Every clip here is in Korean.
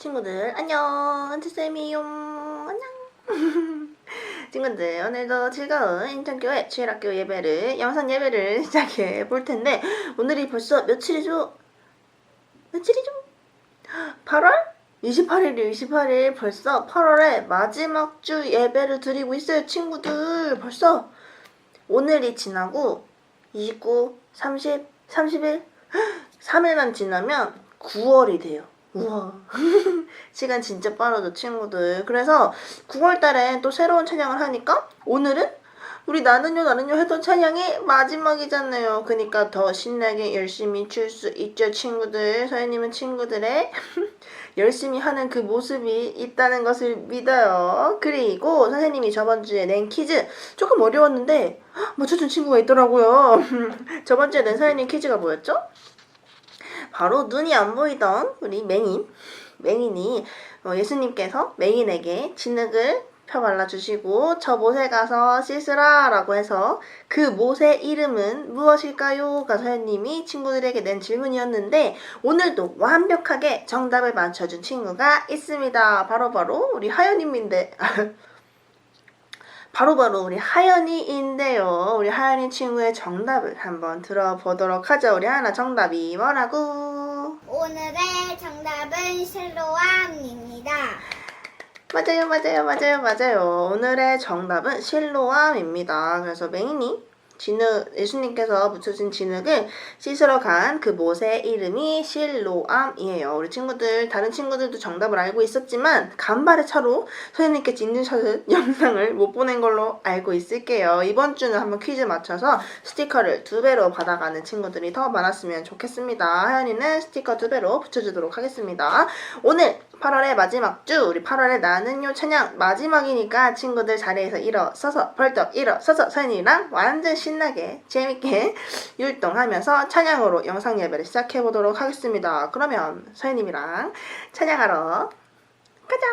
친구들 안녕, 한치쌤이요. 안녕. 친구들, 오늘도 즐거운 인천교회 주일학교 예배를, 영상 예배를 시작해 볼 텐데, 오늘이 벌써 며칠이죠? 8월? 28일 벌써 8월의 마지막 주 예배를 드리고 있어요. 친구들, 벌써 오늘이 지나고 29, 30, 31, 3일만 지나면 9월이 돼요. 우와. 시간 진짜 빠르죠, 친구들. 그래서 9월달에 또 새로운 찬양을 하니까 오늘은 우리 나는요 했던 찬양이 마지막이잖아요. 그러니까 더 신나게 열심히 출 수 있죠, 친구들. 서현님은 친구들의 열심히 하는 그 모습이 있다는 것을 믿어요. 그리고 선생님이 저번주에 낸 퀴즈 조금 어려웠는데 맞춰준 친구가 있더라고요. 저번주에 낸 서현님 퀴즈가 뭐였죠? 바로 눈이 안 보이던 우리 맹인이 예수님께서 맹인에게 진흙을 펴 발라주시고 저 못에 가서 씻으라 라고 해서 그 못의 이름은 무엇일까요? 가 서현님이 친구들에게 낸 질문이었는데 오늘도 완벽하게 정답을 맞춰준 친구가 있습니다. 바로 우리 하연님인데 바로 우리 하연이인데요. 우리 하연이 친구의 정답을 한번 들어보도록 하죠. 우리 하연아, 정답이 뭐라고? 오늘의 정답은 실로암입니다. 맞아요. 오늘의 정답은 실로암입니다. 그래서 맹인이 예수님께서 묻혀진 진흙을 씻으러 간 그 못의 이름이 실로암이에요. 우리 친구들, 다른 친구들도 정답을 알고 있었지만 간발의 차로 선생님께 인증샷을 영상을 못 보낸 걸로 알고 있을게요. 이번 주는 한번 퀴즈 맞춰서 스티커를 2배로 받아가는 친구들이 더 많았으면 좋겠습니다. 하연이는 스티커 2배로 붙여주도록 하겠습니다. 오늘 8월의 마지막 주, 우리 8월의 나는요 찬양 마지막이니까 친구들 자리에서 벌떡 일어서서 서연이랑 완전 신나게 재밌게 율동하면서 찬양으로 영상 예배를 시작해 보도록 하겠습니다. 그러면 서연님이랑 찬양하러 가자.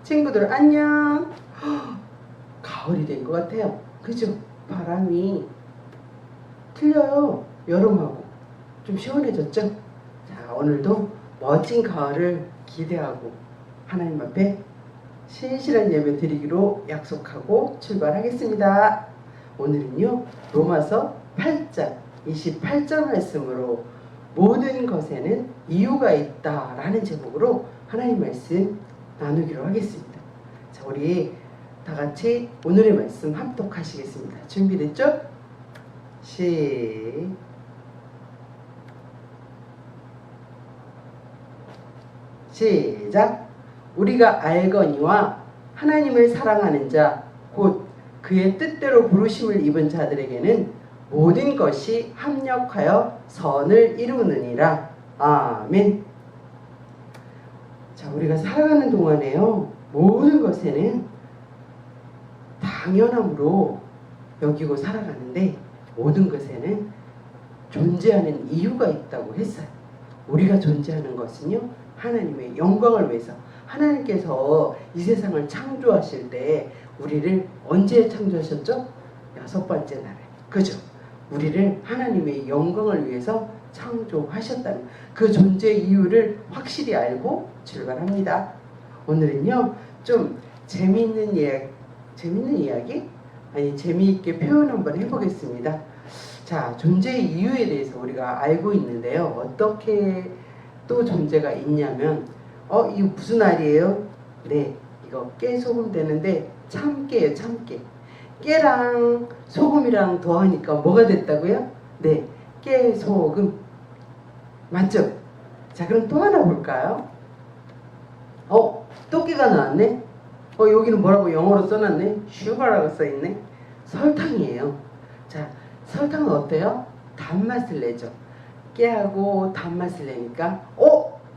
친구들 안녕. 가을이 된 것 같아요. 그죠? 바람이 틀려요. 여름하고 좀 시원해졌죠? 자, 오늘도 멋진 가을을 기대하고 하나님 앞에 신실한 예배 드리기로 약속하고 출발하겠습니다. 오늘은요 로마서 8장 28절 말씀으로 모든 것에는 이유가 있다 라는 제목으로 하나님 말씀 나누기로 하겠습니다. 자, 우리 다 같이 오늘의 말씀 합독하시겠습니다. 준비됐죠? 시작. 우리가 알거니와 하나님을 사랑하는 자 곧 그의 뜻대로 부르심을 입은 자들에게는 모든 것이 합력하여 선을 이루느니라. 아멘. 자, 우리가 살아가는 동안에요, 모든 것에는 당연함으로 여기고 살아가는데 모든 것에는 존재하는 이유가 있다고 했어요. 우리가 존재하는 것은요, 하나님의 영광을 위해서. 하나님께서 이 세상을 창조하실 때 우리를 언제 창조하셨죠? 6번째 날에. 그죠? 우리를 하나님의 영광을 위해서 창조하셨다는 그 존재 이유를 확실히 알고 출발합니다. 오늘은요, 좀 재미있는 이야기? 아니, 재미있게 표현 한번 해보겠습니다. 자, 존재의 이유에 대해서 우리가 알고 있는데요. 어떻게 또 존재가 있냐면, 이거 무슨 알이에요? 네, 이거 깨소금 되는데 참깨예요, 참깨. 깨랑 소금이랑 더하니까 뭐가 됐다고요? 네, 깨소금. 맞죠? 자, 그럼 또 하나 볼까요? 또 깨가 나왔네? 여기는 뭐라고 영어로 써놨네? 슈가라고 써있네? 설탕이에요. 자, 설탕은 어때요? 단맛을 내죠. 깨하고 단맛을 내니까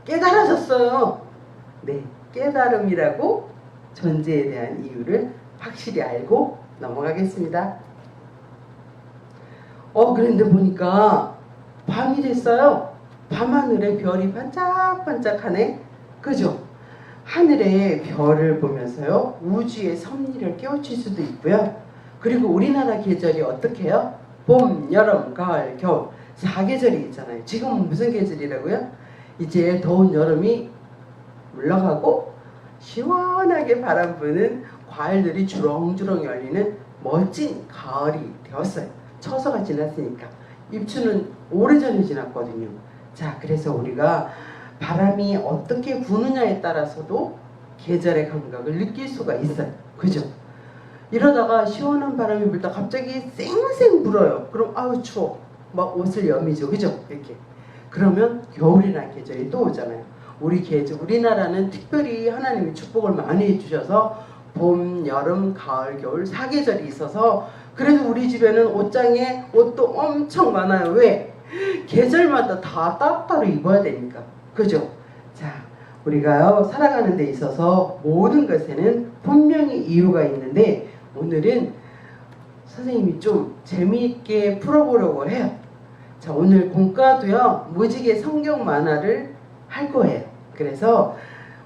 깨달아졌어요. 네, 깨달음이라고 존재에 대한 이유를 확실히 알고 넘어가겠습니다. 그런데 보니까 밤이 됐어요. 밤하늘에 별이 반짝반짝하네. 그죠? 하늘의 별을 보면서요, 우주의 섭리를 깨우칠 수도 있고요. 그리고 우리나라 계절이 어떻게 해요? 봄, 여름, 가을, 겨울 4계절이 있잖아요. 지금은 무슨 계절이라고요? 이제 더운 여름이 물러가고 시원하게 바람 부는 과일들이 주렁주렁 열리는 멋진 가을이 되었어요. 처서가 지났으니까. 입추는 오래전에 지났거든요. 자, 그래서 우리가 바람이 어떻게 부느냐에 따라서도 계절의 감각을 느낄 수가 있어요. 그죠? 이러다가 시원한 바람이 불다 갑자기 쌩쌩 불어요. 그럼 아우 추워. 막 옷을 여미죠. 그죠? 이렇게. 그러면 겨울이라는 계절이 또 오잖아요. 우리나라는 특별히 하나님이 축복을 많이 해주셔서 봄, 여름, 가을, 겨울 4계절이 있어서 그래서 우리 집에는 옷장에 옷도 엄청 많아요. 왜? 계절마다 다 따로따로 입어야 되니까. 그죠? 자, 우리가요, 살아가는 데 있어서 모든 것에는 분명히 이유가 있는데 오늘은 선생님이 좀 재미있게 풀어보려고 해요. 자, 오늘 공과도요, 무지개 성경 만화를 할 거예요. 그래서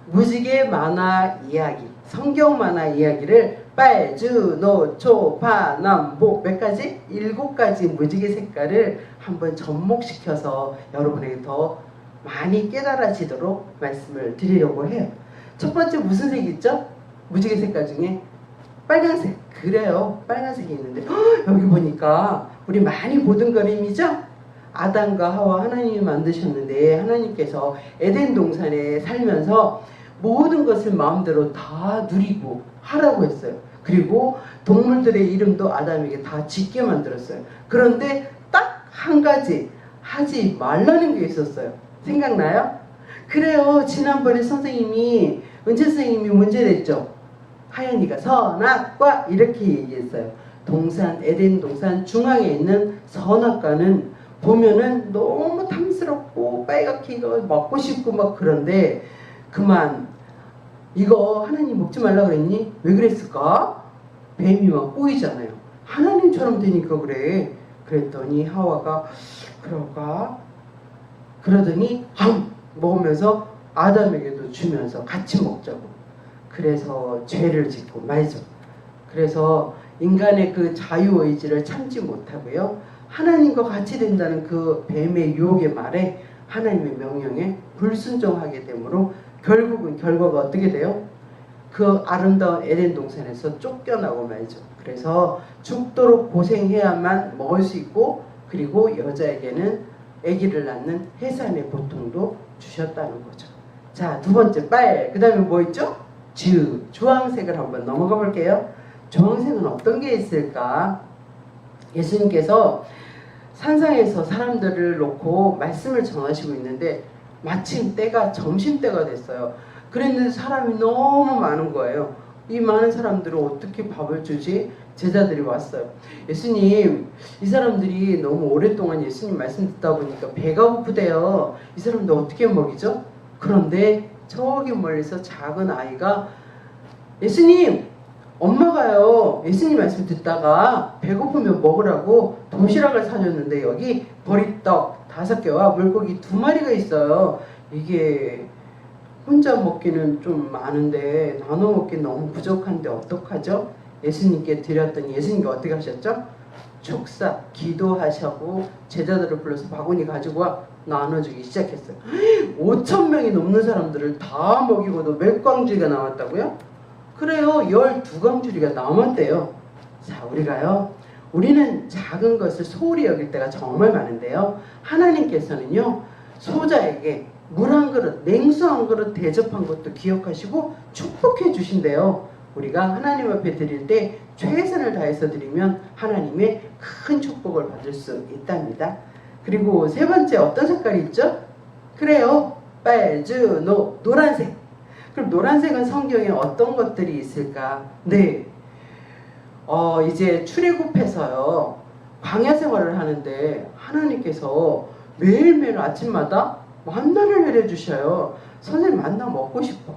무지개 만화 이야기, 성경 만화 이야기를 빨, 주, 노, 초, 파, 남, 복 몇 가지? 7가지 무지개 색깔을 한번 접목시켜서 여러분에게 더 많이 깨달아지도록 말씀을 드리려고 해요. 첫 번째 무슨 색이 있죠? 무지개 색깔 중에 빨간색. 그래요, 빨간색이 있는데 여기 보니까 우리 많이 보던 그림이죠? 아담과 하와 하나님이 만드셨는데 하나님께서 에덴 동산에 살면서 모든 것을 마음대로 다 누리고 하라고 했어요. 그리고 동물들의 이름도 아담에게 다 짓게 만들었어요. 그런데 딱 한 가지 하지 말라는 게 있었어요. 생각나요? 그래요. 지난번에 선생님이, 은채 선생님이 문제 냈죠. 하연이가 선악과 이렇게 얘기했어요. 에덴 동산 중앙에 있는 선악과는 보면은 너무 탐스럽고 빨갛게 이거 먹고 싶고 막 그런데 그만, 이거 하나님 먹지 말라 그랬니? 왜 그랬을까? 뱀이 막 꼬이잖아요. 하나님처럼 되니까 그래. 그랬더니 하와가 그럴까? 그러더니 먹으면서 아담에게도 주면서 같이 먹자고. 그래서 죄를 짓고 말죠. 그래서 인간의 그 자유의지를 참지 못하고요, 하나님과 같이 된다는 그 뱀의 유혹의 말에 하나님의 명령에 불순종하게 되므로 결국은 결과가 어떻게 돼요? 그 아름다운 에덴 동산에서 쫓겨나고 말죠. 그래서 죽도록 고생해야만 먹을 수 있고, 그리고 여자에게는 아기를 낳는 해산의 고통도 주셨다는 거죠. 자, 두 번째 빨, 그 다음에 뭐 있죠? 주황색을 한번 넘어가 볼게요. 주황색은 어떤 게 있을까? 예수님께서 산상에서 사람들을 놓고 말씀을 전하시고 있는데 마침 때가 점심때가 됐어요. 그랬는데 사람이 너무 많은 거예요. 이 많은 사람들은 어떻게 밥을 주지? 제자들이 왔어요. 예수님, 이 사람들이 너무 오랫동안 예수님 말씀 듣다 보니까 배가 고프대요. 이 사람들 어떻게 먹이죠? 그런데 저기 멀리서 작은 아이가 예수님, 엄마가요 예수님 말씀 듣다가 배고프면 먹으라고 도시락을 사줬는데 여기 보리떡 5개와 물고기 2마리가 있어요. 이게 혼자 먹기는 좀 많은데 나눠 먹기는 너무 부족한데 어떡하죠? 예수님께 드렸더니 예수님께 어떻게 하셨죠? 축사 기도하시고 제자들을 불러서 바구니 가지고 와 나눠주기 시작했어요. 5,000명이 넘는 사람들을 다 먹이고도 몇 광주리가 남았다고요? 그래요. 12광주리가 남았대요. 자, 우리는 작은 것을 소홀히 여길 때가 정말 많은데요. 하나님께서는요 소자에게 물 한 그릇, 냉수 한 그릇 대접한 것도 기억하시고 축복해 주신대요. 우리가 하나님 앞에 드릴 때 최선을 다해서 드리면 하나님의 큰 축복을 받을 수 있답니다. 그리고 세 번째 어떤 색깔이 있죠? 그래요. 빨주, 노란색. 그럼 노란색은 성경에 어떤 것들이 있을까? 네. 이제 출애굽해서요. 광야 생활을 하는데 하나님께서 매일매일 아침마다 만나를 내려주셔요. 선생님 만나 먹고 싶어.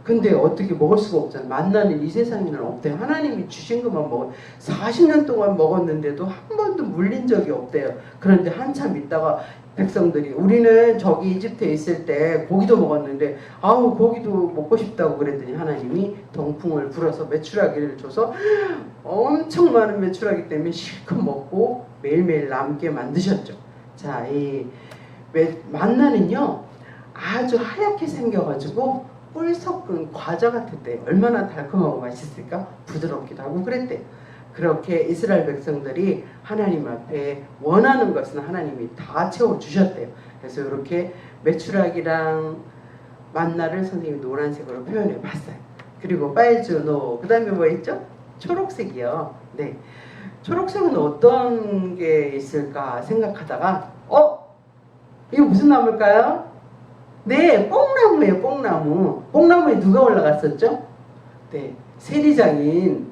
근데 어떻게 먹을 수가 없잖아요. 만나는 이 세상에는 없대요. 하나님이 주신 것만 먹어. 40년 동안 먹었는데도 한 번도 물린 적이 없대요. 그런데 한참 있다가 백성들이 우리는 저기 이집트에 있을 때 고기도 먹었는데 아우 고기도 먹고 싶다고 그랬더니 하나님이 동풍을 불어서 메추라기를 줘서 엄청 많은 메추라기 때문에 실컷 먹고 매일매일 남게 만드셨죠. 자, 이 만나는요 아주 하얗게 생겨가지고 꿀 섞은 과자 같은데 얼마나 달콤하고 맛있을까? 부드럽기도 하고 그랬대요. 그렇게 이스라엘 백성들이 하나님 앞에 원하는 것은 하나님이 다 채워주셨대요. 그래서 이렇게 메추라기랑 만나를 선생님이 노란색으로 표현해 봤어요. 그리고 빨주, 그 다음에 뭐 있죠? 초록색이요. 네, 초록색은 어떤 게 있을까 생각하다가 이거 무슨 나무일까요? 네, 뽕나무예요. 뽕나무. 뽕나무에 누가 올라갔었죠? 네, 세리장인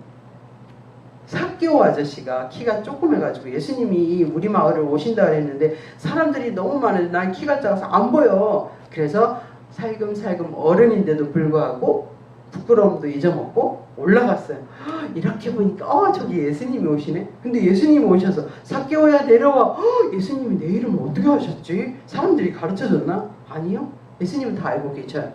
삭개오 아저씨가 키가 조그매가지고 예수님이 우리 마을을 오신다 그랬는데 사람들이 너무 많은데 난 키가 작아서 안 보여. 그래서 살금살금 어른인데도 불구하고 부끄러움도 잊어먹고 올라갔어요. 이렇게 보니까 저기 예수님이 오시네. 근데 예수님이 오셔서 삭개오야 내려와. 예수님이 내 이름 어떻게 하셨지? 사람들이 가르쳐줬나? 아니요. 예수님은 다 알고 계셔요.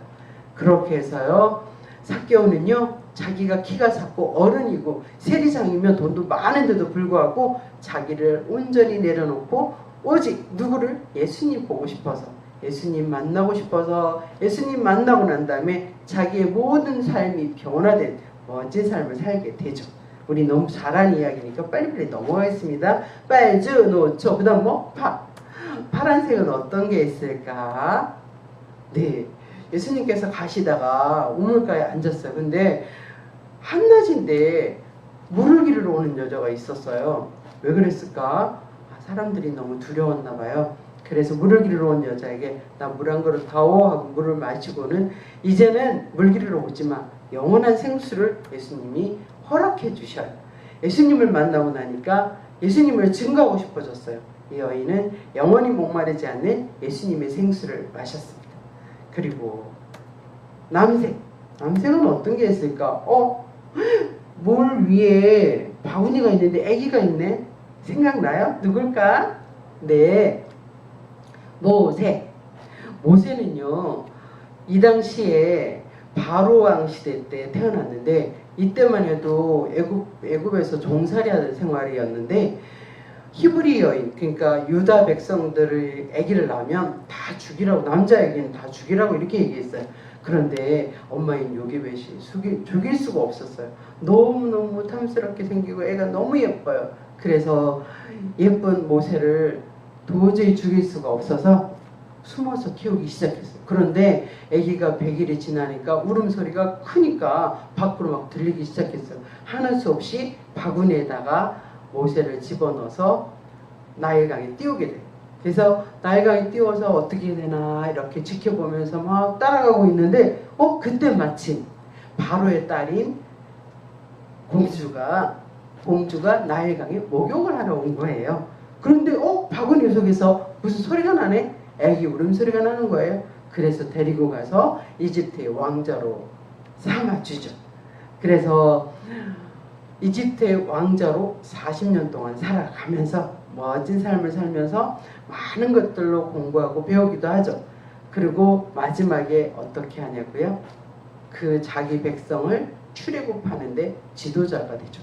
그렇게 해서요 삭개오는요 자기가 키가 작고 어른이고 세리장이면 돈도 많은데도 불구하고 자기를 온전히 내려놓고 오직 누구를? 예수님 보고 싶어서 예수님 만나고 싶어서 예수님 만나고 난 다음에 자기의 모든 삶이 변화된 멋진 삶을 살게 되죠. 우리 너무 잘하는 이야기니까 빨리빨리 넘어가겠습니다. 빨주, 초, 그 다음 파란색은 어떤 게 있을까? 네, 예수님께서 가시다가 우물가에 앉았어요. 근데 한낮인데 물을 기르러 오는 여자가 있었어요. 왜 그랬을까? 사람들이 너무 두려웠나 봐요. 그래서 물을 기르러 온 여자에게 나 물 한 그릇 다오 하고 물을 마시고는 이제는 물 기르러 오지만 영원한 생수를 예수님이 허락해 주셔요. 예수님을 만나고 나니까 예수님을 증거하고 싶어졌어요. 이 여인은 영원히 목마르지 않는 예수님의 생수를 마셨습니다. 그리고 남색은 어떤 게 있을까? 물 위에 바구니가 있는데 아기가 있네. 생각나요? 누굴까? 네, 모세는요 이 당시에 바로왕 시대 때 태어났는데 이때만 해도 애굽에서 종살이하는 생활이었는데 히브리 여인, 그러니까 유다 백성들을 아기를 낳으면 다 죽이라고, 남자에게는 다 죽이라고 이렇게 얘기했어요. 그런데 엄마인 요게벳이 죽일 수가 없었어요. 너무너무 탐스럽게 생기고 애가 너무 예뻐요. 그래서 예쁜 모세를 도저히 죽일 수가 없어서 숨어서 키우기 시작했어요. 그런데 아기가 100일이 지나니까 울음소리가 크니까 밖으로 막 들리기 시작했어요. 하는 수 없이 바구니에다가 모세를 집어넣어서 나일강에 띄우게 돼요. 그래서 나일강에 띄워서 어떻게 되나 이렇게 지켜보면서 막 따라가고 있는데 그때 마침 바로의 딸인 공주가 공주가 나일강에 목욕을 하러 온 거예요. 그런데 바구니 속에서 무슨 소리가 나네? 애기 울음소리가 나는 거예요. 그래서 데리고 가서 이집트의 왕자로 삼아주죠. 그래서 이집트의 왕자로 40년 동안 살아가면서 멋진 삶을 살면서 많은 것들로 공부하고 배우기도 하죠. 그리고 마지막에 어떻게 하냐고요? 그 자기 백성을 출애굽하는데 지도자가 되죠.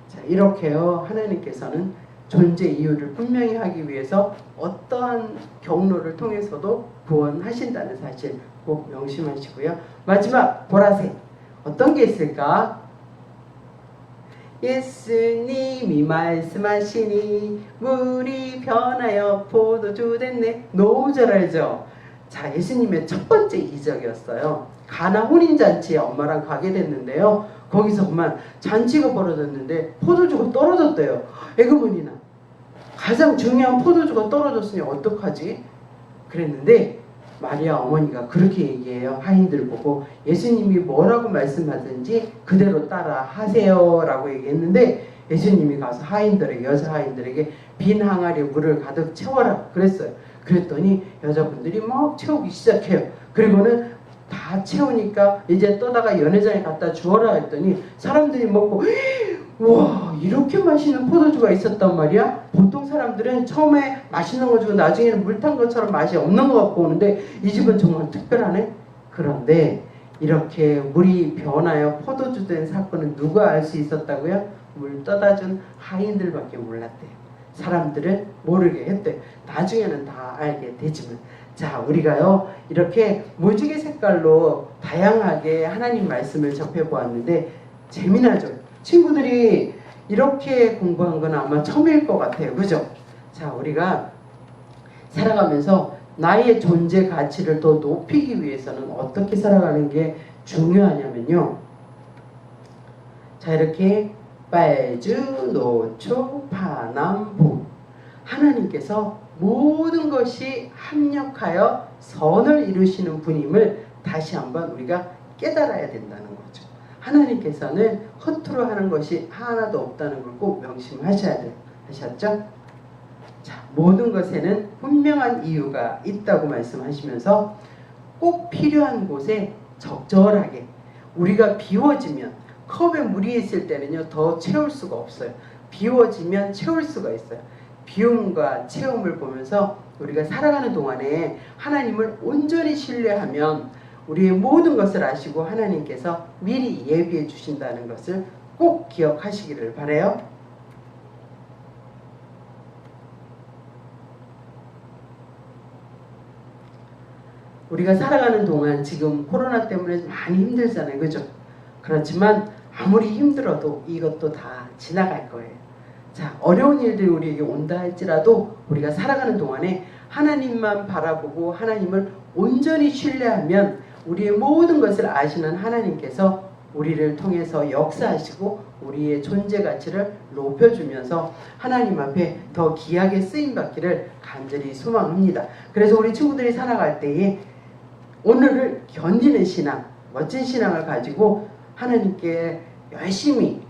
자, 이렇게요. 하나님께서는 존재 이유를 분명히 하기 위해서 어떠한 경로를 통해서도 구원하신다는 사실 꼭 명심하시고요. 마지막 보라색 어떤 게 있을까? 예수님이 말씀하시니 물이 변하여 포도주 됐네. 너무 잘 알죠? 자, 예수님의 첫 번째 이적이었어요. 가나 혼인잔치에 엄마랑 가게 됐는데요. 거기서 그만 잔치가 벌어졌는데 포도주가 떨어졌대요. 에그머니나 가장 중요한 포도주가 떨어졌으니 어떡하지? 그랬는데 마리아 어머니가 그렇게 얘기해요. 하인들 보고 예수님이 뭐라고 말씀하든지 그대로 따라 하세요 라고 얘기했는데 예수님이 가서 하인들에게, 여자 하인들에게 빈 항아리에 물을 가득 채워라 그랬어요. 그랬더니 여자분들이 막 채우기 시작해요. 그리고는 다 채우니까 이제 떠다가 연회장에 갖다 주어라 했더니 사람들이 먹고 와 이렇게 맛있는 포도주가 있었단 말이야. 보통 사람들은 처음에 맛있는 거 주고 나중에는 물 탄 것처럼 맛이 없는 것 같고 오는데 이 집은 정말 특별하네. 그런데 이렇게 물이 변하여 포도주 된 사건은 누가 알 수 있었다고요? 물 떠다 준 하인들밖에 몰랐대요. 사람들은 모르게 했대. 나중에는 다 알게 되지만 자 우리가요 이렇게 무지개 색깔로 다양하게 하나님 말씀을 접해보았는데 재미나죠? 친구들이 이렇게 공부한 건 아마 처음일 것 같아요. 그죠? 자 우리가 살아가면서 나의 존재 가치를 더 높이기 위해서는 어떻게 살아가는 게 중요하냐면요. 자 이렇게 빨주, 노초, 파남보 하나님께서 모든 것이 합력하여 선을 이루시는 분임을 다시 한번 우리가 깨달아야 된다는 거죠. 하나님께서는 허투루 하는 것이 하나도 없다는 걸 꼭 명심하셔야 돼요. 하셨죠? 자, 모든 것에는 분명한 이유가 있다고 말씀하시면서 꼭 필요한 곳에 적절하게 우리가 비워지면 컵에 물이 있을 때는요 더 채울 수가 없어요. 비워지면 채울 수가 있어요. 비움과 채움을 보면서 우리가 살아가는 동안에 하나님을 온전히 신뢰하면 우리의 모든 것을 아시고 하나님께서 미리 예비해 주신다는 것을 꼭 기억하시기를 바라요. 우리가 살아가는 동안 지금 코로나 때문에 많이 힘들잖아요. 그죠? 그렇지만 아무리 힘들어도 이것도 다 지나갈 거예요. 자, 어려운 일들이 우리에게 온다 할지라도 우리가 살아가는 동안에 하나님만 바라보고 하나님을 온전히 신뢰하면 우리의 모든 것을 아시는 하나님께서 우리를 통해서 역사하시고 우리의 존재 가치를 높여주면서 하나님 앞에 더 귀하게 쓰임받기를 간절히 소망합니다. 그래서 우리 친구들이 살아갈 때에 오늘을 견디는 신앙, 멋진 신앙을 가지고 하나님께 열심히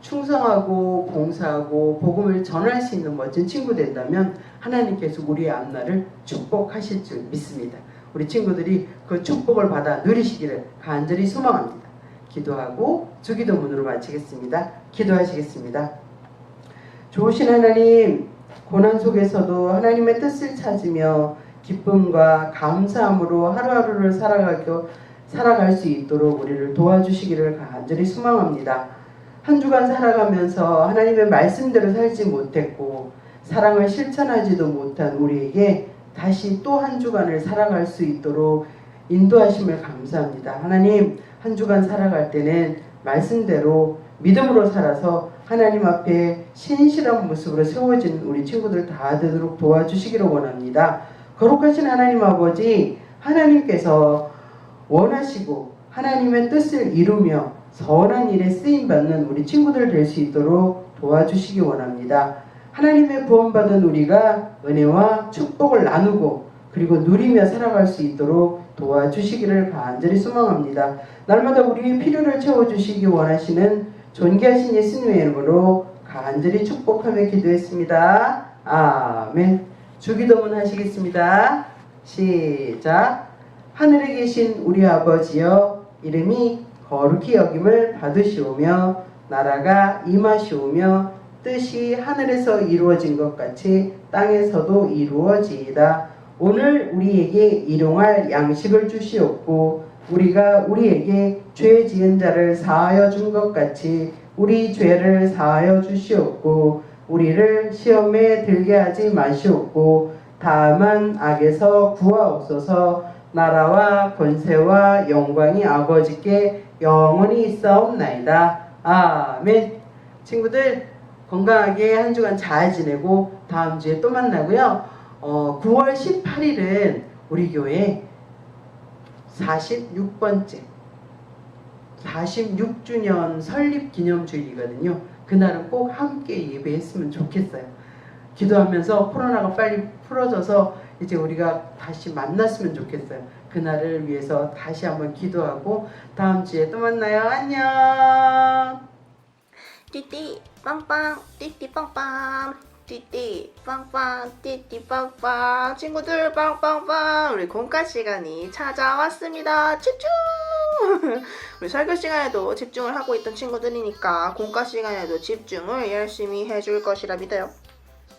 충성하고 봉사하고 복음을 전할 수 있는 멋진 친구 된다면 하나님께서 우리의 앞날을 축복하실 줄 믿습니다. 우리 친구들이 그 축복을 받아 누리시기를 간절히 소망합니다. 기도하고 주기도문으로 마치겠습니다. 기도하시겠습니다. 좋으신 하나님, 고난 속에서도 하나님의 뜻을 찾으며 기쁨과 감사함으로 하루하루를 살아갈 수 있도록 우리를 도와주시기를 간절히 소망합니다. 한 주간 살아가면서 하나님의 말씀대로 살지 못했고 사랑을 실천하지도 못한 우리에게 다시 또 한 주간을 살아갈 수 있도록 인도하심을 감사합니다. 하나님, 한 주간 살아갈 때는 말씀대로 믿음으로 살아서 하나님 앞에 신실한 모습으로 세워진 우리 친구들 다 되도록 도와주시기를 원합니다. 거룩하신 하나님 아버지, 하나님께서 원하시고 하나님의 뜻을 이루며 선한 일에 쓰임받는 우리 친구들 될 수 있도록 도와주시기 원합니다. 하나님의 구원받은 우리가 은혜와 축복을 나누고 그리고 누리며 살아갈 수 있도록 도와주시기를 간절히 소망합니다. 날마다 우리의 필요를 채워주시기 원하시는 존귀하신 예수님의 이름으로 간절히 축복하며 기도했습니다. 아멘. 주기도문 하시겠습니다. 시작. 하늘에 계신 우리 아버지여, 이름이 거룩히 여김을 받으시오며 나라가 임하시오며 뜻이 하늘에서 이루어진 것 같이 땅에서도 이루어지이다. 오늘 우리에게 일용할 양식을 주시옵고 우리가 우리에게 죄 지은 자를 사하여 준 것 같이 우리 죄를 사하여 주시옵고 우리를 시험에 들게 하지 마시옵고 다만 악에서 구하옵소서. 나라와 권세와 영광이 아버지께 영원히 있사옵나이다. 아멘. 친구들 건강하게 한 주간 잘 지내고 다음 주에 또 만나고요. 9월 18일은 우리 교회 46번째 46주년 설립 기념주일이거든요. 그날은 꼭 함께 예배했으면 좋겠어요. 기도하면서 코로나가 빨리 풀어져서 이제 우리가 다시 만났으면 좋겠어요. 그날을 위해서 다시 한번 기도하고 다음 주에 또 만나요. 안녕. 띠띠 빵빵 띠띠 빵빵 띠띠 빵빵 띠띠 빵빵. 친구들 빵빵빵. 우리 공과 시간이 찾아왔습니다. 집중. 우리 설교 시간에도 집중을 하고 있던 친구들이니까 공과 시간에도 집중을 열심히 해줄 것이라 믿어요.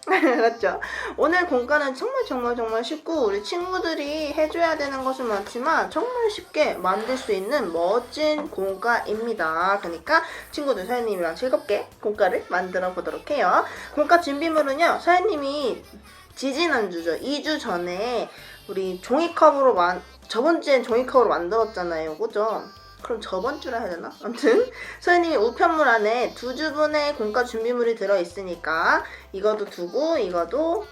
맞죠? 오늘 공과는 정말 쉽고 우리 친구들이 해줘야 되는 것은 많지만 정말 쉽게 만들 수 있는 멋진 공과입니다. 그러니까 친구들 서연님이랑 즐겁게 공과를 만들어 보도록 해요. 공과 준비물은요, 서연님이 지지난주죠, 2주 전에 우리 종이컵으로 저번 주엔 종이컵으로 만들었잖아요, 그죠? 그럼 저번 주라 해야 되나? 아무튼 서연님이 우편물 안에 2주분의 공과 준비물이 들어있으니까 이것도 두고 이것도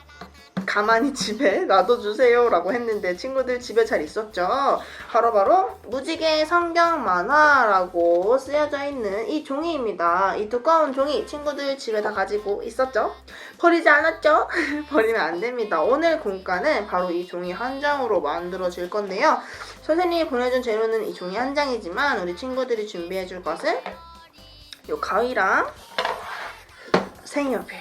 가만히 집에 놔둬주세요 라고 했는데 친구들 집에 잘 있었죠? 바로 무지개 성경 만화라고 쓰여져 있는 이 종이입니다. 이 두꺼운 종이 친구들 집에 다 가지고 있었죠? 버리지 않았죠? 버리면 안 됩니다. 오늘 공과는 바로 이 종이 한 장으로 만들어질 건데요. 선생님이 보내준 재료는 이 종이 한 장이지만 우리 친구들이 준비해 줄 것은 요 가위랑 색연필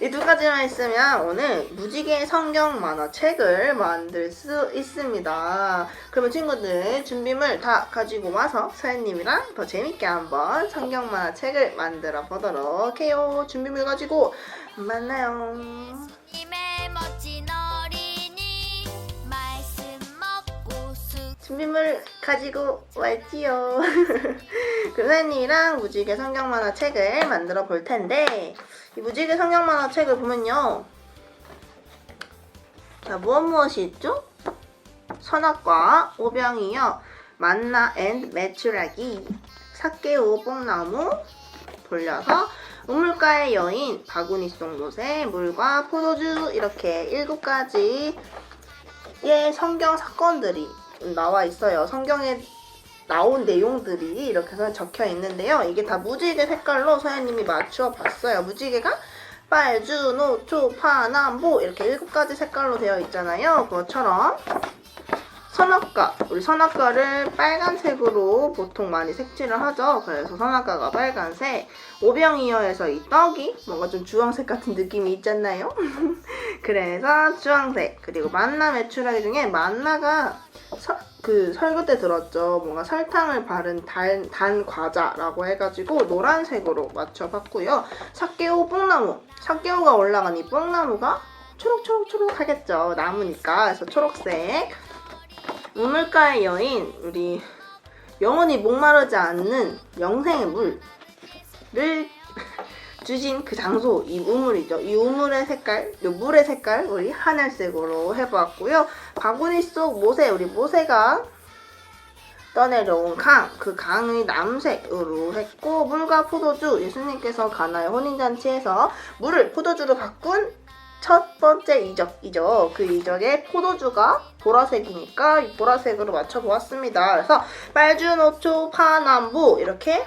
이 두 가지만 있으면 오늘 무지개 성경 만화책을 만들 수 있습니다. 그러면 친구들 준비물 다 가지고 와서 서연님이랑 더 재밌게 한번 성경 만화책을 만들어 보도록 해요. 준비물 가지고 만나요. 님의 멋진 어린이 말씀 먹고 준비물 가지고 왔지요. 그럼 서연님이랑 무지개 성경 만화책을 만들어 볼 텐데 이 무지개 성경 만화책을 보면요, 자, 무엇이 있죠? 선악과, 오병이어, 만나 앤 메추라기, 삭개오, 뽕나무, 돌려서, 우물가의 여인, 바구니 속 노새, 물과 포도주, 이렇게 7가지의 성경 사건들이 나와 있어요. 성경에 나온 내용들이 이렇게 적혀 있는데요. 이게 다 무지개 색깔로 서연님이 맞추어 봤어요. 무지개가 빨주, 노초, 파남보 이렇게 7가지 색깔로 되어 있잖아요. 그것처럼 선악과, 우리 선악과를 빨간색으로 보통 많이 색칠을 하죠. 그래서 선악과가 빨간색, 오병이어에서 이 떡이 뭔가 좀 주황색 같은 느낌이 있잖아요. 그래서 주황색, 그리고 만나 메추라기 중에 만나가 설교 때 들었죠. 뭔가 설탕을 바른 단 과자라고 해가지고 노란색으로 맞춰봤고요. 삭개오, 뽕나무, 삭개오가 올라간 이 뽕나무가 초록초록 하겠죠. 나무니까. 그래서 초록색. 우물가의 여인, 우리 영원히 목마르지 않는 영생의 물을 주신 그 장소, 이 우물이죠. 이 우물의 색깔, 이 물의 색깔 우리 하늘색으로 해봤고요. 바구니 속 모세, 우리 모세가 떠내려온 강, 그 강의 남색으로 했고, 물과 포도주, 예수님께서 가나의 혼인잔치에서 물을 포도주로 바꾼 첫 번째 이적이죠. 그 이적의 포도주가 보라색이니까 이 보라색으로 맞춰보았습니다. 그래서 빨주, 노초, 파남보 이렇게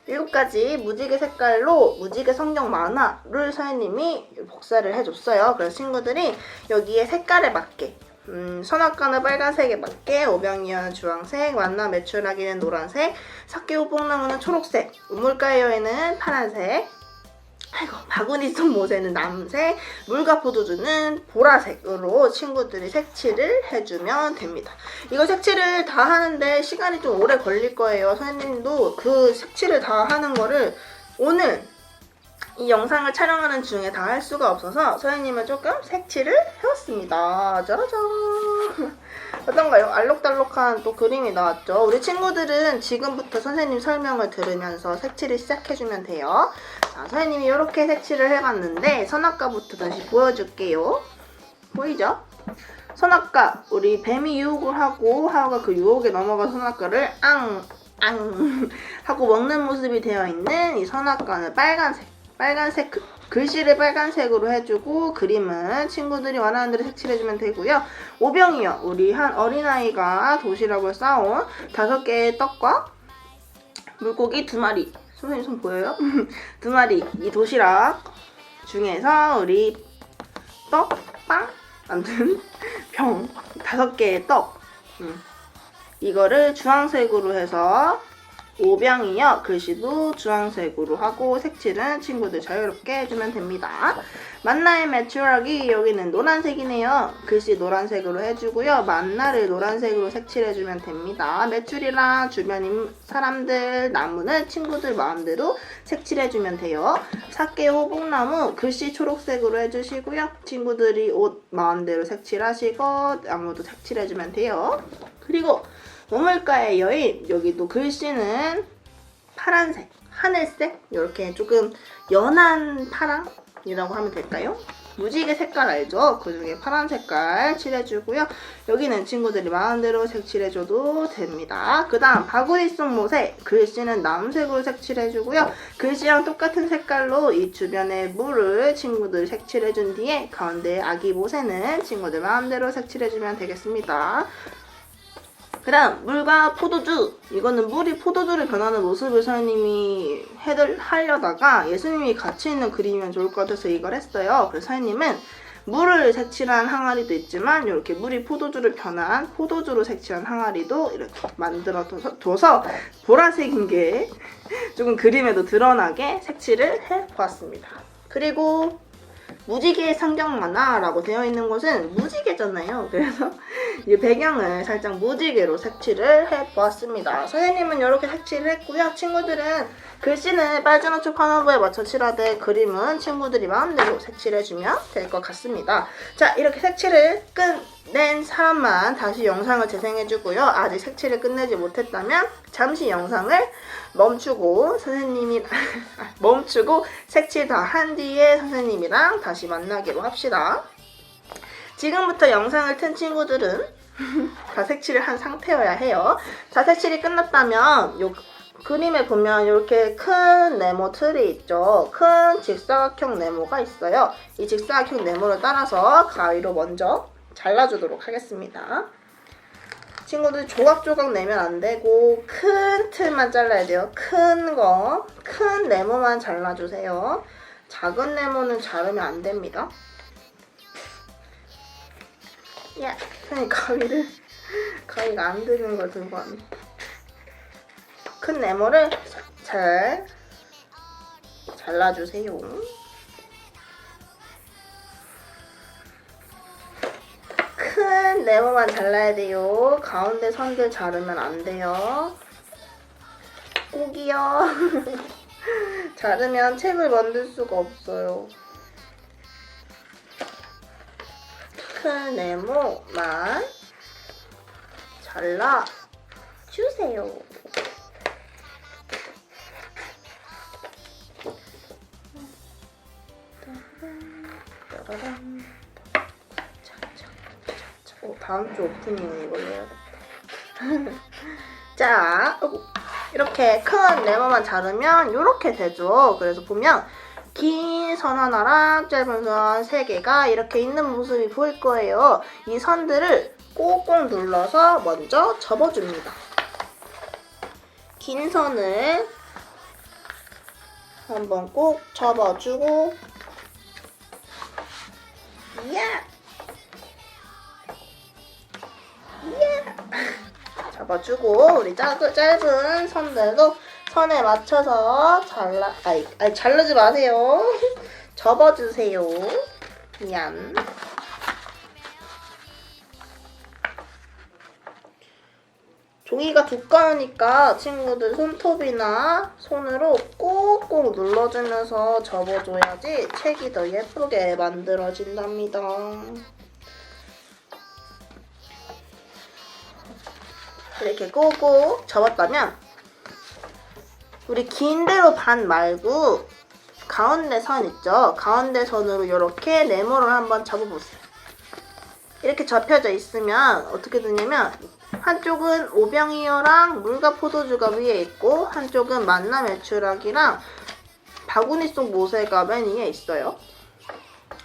7가지 무지개 색깔로 무지개 성경 만화를 서연님이 복사를 해줬어요. 그래서 친구들이 여기에 색깔에 맞게 선악과는 빨간색에 맞게, 오병이어는 주황색, 만나 메추라기는 노란색, 삭개오 뽕나무는 초록색, 우물가의 여인은 파란색, 아이고, 바구니 속 모세는 남색, 물과 포도주는 보라색으로 친구들이 색칠을 해주면 됩니다. 이거 색칠을 다 하는데 시간이 좀 오래 걸릴 거예요. 선생님도 그 색칠을 다 하는 거를 오늘 이 영상을 촬영하는 중에 다 할 수가 없어서 선생님은 조금 색칠을 해왔습니다. 짜라잔. 어떤가요? 알록달록한 또 그림이 나왔죠. 우리 친구들은 지금부터 선생님 설명을 들으면서 색칠을 시작해주면 돼요. 자, 선생님이 이렇게 색칠을 해봤는데 선악과부터 다시 보여줄게요. 보이죠? 선악과, 우리 뱀이 유혹을 하고 하우가 그 유혹에 넘어가 선악과를 앙 하고 먹는 모습이 되어 있는 이 선악과는 빨간색 글씨를 빨간색으로 해주고 그림은 친구들이 원하는 대로 색칠해주면 되고요. 오병이요. 우리 한 어린아이가 도시락을 싸온 5개의 떡과 물고기 2마리. 선생님 손 보여요? 2마리. 이 도시락 중에서 우리 떡, 빵, 아무튼 병 5개의 떡. 이거를 주황색으로 해서 오병이요. 글씨도 주황색으로 하고 색칠은 친구들 자유롭게 해주면 됩니다. 만나의 매추락이 여기는 노란색이네요. 글씨 노란색으로 해주고요. 만나를 노란색으로 색칠해주면 됩니다. 매출이랑 주변 사람들, 나무는 친구들 마음대로 색칠해주면 돼요. 사케 호복나무 글씨 초록색으로 해주시고요. 친구들이 옷 마음대로 색칠하시고 나무도 색칠해주면 돼요. 그리고 우물가의 여인, 여기도 글씨는 파란색, 하늘색, 이렇게 조금 연한 파랑이라고 하면 될까요? 무지개 색깔 알죠? 그 중에 파란 색깔 칠해주고요. 여기는 친구들이 마음대로 색칠해줘도 됩니다. 그 다음 바구니 속 모세, 글씨는 남색으로 색칠해주고요. 글씨랑 똑같은 색깔로 이 주변에 물을 친구들 색칠해준 뒤에 가운데 아기 모세는 친구들 마음대로 색칠해주면 되겠습니다. 그 다음 물과 포도주, 이거는 물이 포도주를 변하는 모습을 선생님이 하려다가 예수님이 같이 있는 그림이면 좋을 것 같아서 이걸 했어요. 그래서 선생님은 물을 색칠한 항아리도 있지만 이렇게 물이 포도주를 변한 포도주로 색칠한 항아리도 이렇게 만들어둬서 보라색인 게 조금 그림에도 드러나게 색칠을 해보았습니다. 그리고 무지개의 상경 만화라고 되어 있는 곳은 무지개잖아요. 그래서 이 배경을 살짝 무지개로 색칠을 해보았습니다. 선생님은 이렇게 색칠을 했고요. 친구들은 글씨는 빨주노초 파노브에 맞춰 칠하되 그림은 친구들이 마음대로 색칠해주면 될 것 같습니다. 자, 이렇게 색칠을 끝낸 사람만 다시 영상을 재생해주고요. 아직 색칠을 끝내지 못했다면 잠시 영상을 멈추고 색칠 다 한 뒤에 선생님이랑 다시 만나기로 합시다. 지금부터 영상을 튼 친구들은 다 색칠을 한 상태여야 해요. 자, 색칠이 끝났다면 요 그림에 보면 이렇게 큰 네모 틀이 있죠. 큰 직사각형 네모가 있어요. 이 직사각형 네모를 따라서 가위로 먼저 잘라주도록 하겠습니다. 친구들 조각조각 내면 안 되고 큰 틀만 잘라야 돼요. 큰 네모만 잘라주세요. 작은 네모는 자르면 안 됩니다. 야, 선생님 가위가 안 드는 걸 들고 왔네. 큰 네모를 잘 잘라주세요. 큰 네모만 잘라야 돼요. 가운데 선들 자르면 안 돼요. 꼭이요. 자르면 책을 만들 수가 없어요. 큰 네모만 잘라주세요. 다음 주 오프닝은 이걸로 해야겠다. 자, 이렇게 큰 네모만 자르면 이렇게 되죠. 그래서 보면 긴 선 하나랑 짧은 선 3개가 이렇게 있는 모습이 보일 거예요. 이 선들을 꼭꼭 눌러서 먼저 접어줍니다. 긴 선을 한번 꼭 접어주고, 접어주고, 우리 짧은 선들도 선에 맞춰서 자르지 마세요. 접어주세요. 미안. 종이가 두꺼우니까 친구들 손톱이나 손으로 꾹꾹 눌러주면서 접어줘야지 책이 더 예쁘게 만들어진답니다. 이렇게 꾹꾹 접었다면 우리 긴 대로 반 말고 가운데 선 있죠? 가운데 선으로 이렇게 네모를 한번 접어보세요. 이렇게 접혀져 있으면 어떻게 되냐면 한쪽은 오병이어랑 물과 포도주가 위에 있고 한쪽은 만나 메추라기랑 바구니 속 모세가 맨 위에 있어요.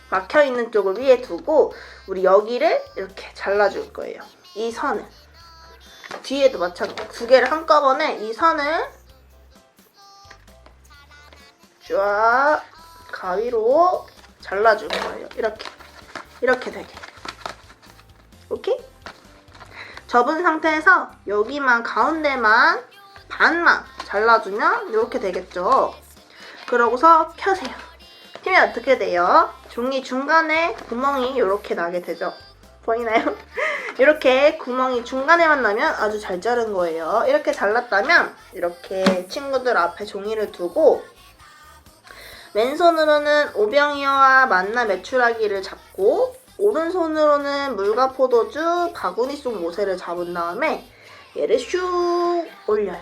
막혀있는 쪽을 위에 두고 우리 여기를 이렇게 잘라줄 거예요. 이 선을. 뒤에도 마찬가지. 두 개를 한꺼번에 이 선을 쫙 가위로 잘라줄 거예요. 이렇게 되게. 오케이? 접은 상태에서 여기만 가운데만 반만 잘라주면 이렇게 되겠죠. 그러고서 펴세요. 피면 어떻게 돼요? 종이 중간에 구멍이 이렇게 나게 되죠. 보이나요? 이렇게 구멍이 중간에만 나면 아주 잘 자른 거예요. 이렇게 잘랐다면 이렇게 친구들 앞에 종이를 두고 왼손으로는 오병이어와 만나 메추라기를 잡고 오른손으로는 물과 포도주, 바구니 속 모세를 잡은 다음에 얘를 슉 올려요.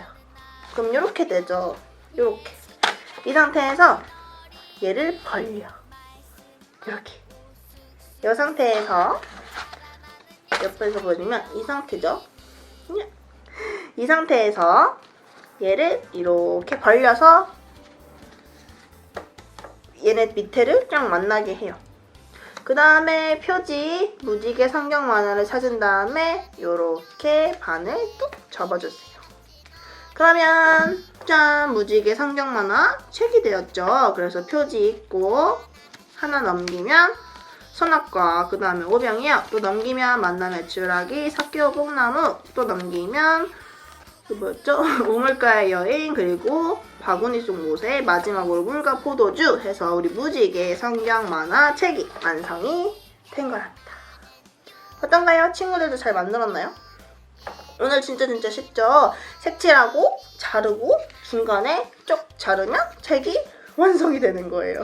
그럼 이렇게 되죠. 이렇게. 이 상태에서 얘를 벌려. 이렇게. 이 상태에서 옆에서 보시면 이 상태죠. 이 상태에서 얘를 이렇게 벌려서 얘네 밑에를 쫙 만나게 해요. 그 다음에 표지 무지개 성경 만화를 찾은 다음에 이렇게 반을 뚝 접어주세요. 그러면 짠! 무지개 성경 만화 책이 되었죠. 그래서 표지 있고 하나 넘기면 선악과, 그 다음에 오병이어, 또 넘기면 만나 메추라기, 사케오 뽕나무, 또 넘기면 그 뭐였죠? 우물가의 여인, 그리고 바구니 속 모세, 마지막으로 물과 포도주 해서 우리 무지개 성경 만화 책이 완성이 된 거랍니다. 어떤가요? 친구들도 잘 만들었나요? 오늘 진짜 쉽죠? 색칠하고 자르고 중간에 쭉 자르면 책이 완성이 되는 거예요.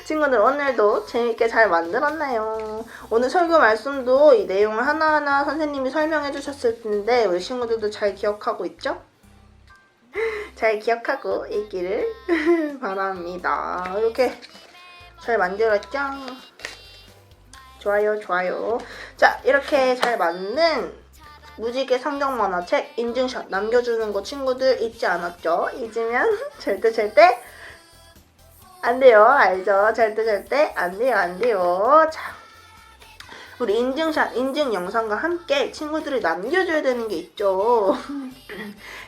친구들 오늘도 재밌게 잘 만들었나요? 오늘 설교 말씀도 이 내용을 하나하나 선생님이 설명해 주셨을 텐데 우리 친구들도 잘 기억하고 있죠? 잘 기억하고 있기를 바랍니다. 이렇게 잘 만들었죠? 좋아요. 자, 이렇게 잘 만든 무지개 성경 만화책 인증샷 남겨주는 거 친구들 잊지 않았죠? 잊으면 절대 안 돼요. 알죠? 절대 안 돼요. 자, 우리 인증샷, 인증 영상과 함께 친구들이 남겨줘야 되는 게 있죠.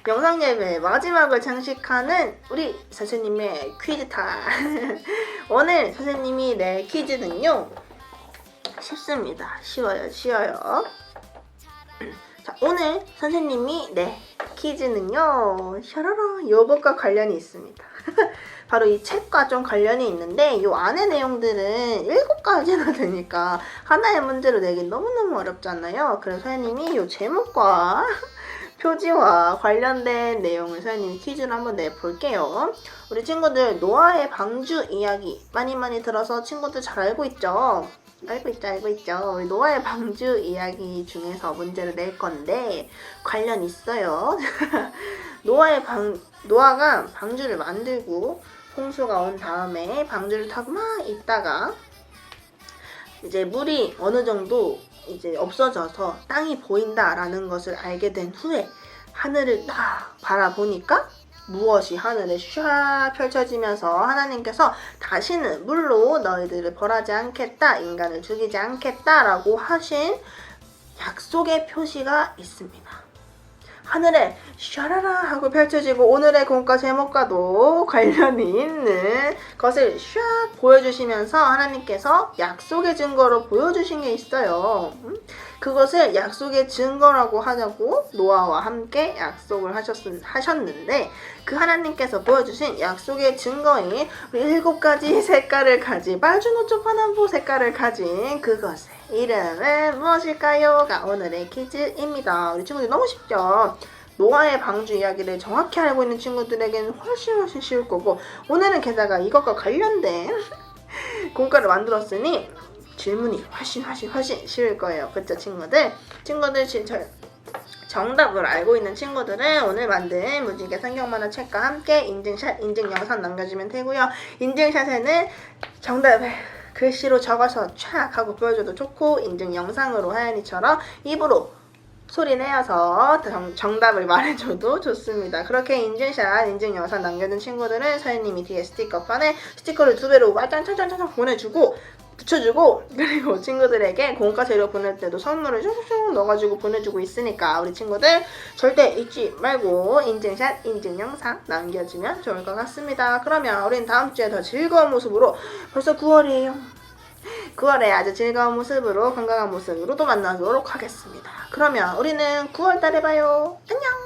영상 예배 마지막을 장식하는 우리 선생님의 퀴즈 타임. 오늘 선생님이 낼 퀴즈는요. 쉽습니다. 쉬워요. 자, 오늘 선생님이 낼 퀴즈는요. 샤라라 요것과 관련이 있습니다. 바로 이 책과 좀 관련이 있는데 이 안의 내용들은 7가지나 되니까 하나의 문제로 내기 너무너무 어렵잖아요. 그래서 선생님이 이 제목과 표지와 관련된 내용을 선생님이 퀴즈를 한번 내볼게요. 우리 친구들 노아의 방주 이야기 많이 들어서 친구들 잘 알고 있죠? 알고 있죠. 우리 노아의 방주 이야기 중에서 문제를 낼 건데 관련 있어요. 노아가 방주를 만들고 홍수가 온 다음에 방주를 타고 막 있다가 이제 물이 어느 정도 이제 없어져서 땅이 보인다라는 것을 알게 된 후에 하늘을 딱 바라보니까 무엇이 하늘에 샥 펼쳐지면서 하나님께서 다시는 물로 너희들을 벌하지 않겠다, 인간을 죽이지 않겠다라고 하신 약속의 표시가 있습니다. 하늘에 샤라라 하고 펼쳐지고 오늘의 공과 제목과도 관련이 있는 것을 샥 보여주시면서 하나님께서 약속의 증거로 보여주신 게 있어요. 그것을 약속의 증거라고 하자고 노아와 함께 약속을 하셨는데 그 하나님께서 보여주신 약속의 증거인 우리 7가지 색깔을 가진 빨주노초 파남보 색깔을 가진 그것의 이름은 무엇일까요?가 오늘의 퀴즈입니다. 우리 친구들 너무 쉽죠? 노아의 방주 이야기를 정확히 알고 있는 친구들에게는 훨씬 쉬울 거고 오늘은 게다가 이것과 관련된 공과를 만들었으니 질문이 훨씬 쉬울 거예요. 그쵸 친구들? 친구들 정답을 알고 있는 친구들은 오늘 만든 무지개 성경만화 책과 함께 인증샷, 인증 영상 남겨주면 되고요. 인증샷에는 정답을 글씨로 적어서 촥 하고 보여줘도 좋고 인증 영상으로 하연이처럼 입으로 소리 내어서 정답을 말해줘도 좋습니다. 그렇게 인증샷, 인증 영상 남겨준 친구들은 서연님이 뒤에 스티커판에 스티커를 2배로 짠짠짠짠 보내주고 붙여주고 그리고 친구들에게 공과 재료 보낼 때도 선물을 쭉 넣어가지고 보내주고 있으니까 우리 친구들 절대 잊지 말고 인증샷, 인증 영상 남겨주면 좋을 것 같습니다. 그러면 우린 다음 주에 더 즐거운 모습으로 벌써 9월이에요. 9월에 아주 즐거운 모습으로 건강한 모습으로 또 만나도록 하겠습니다. 그러면 우리는 9월 달에 봐요. 안녕!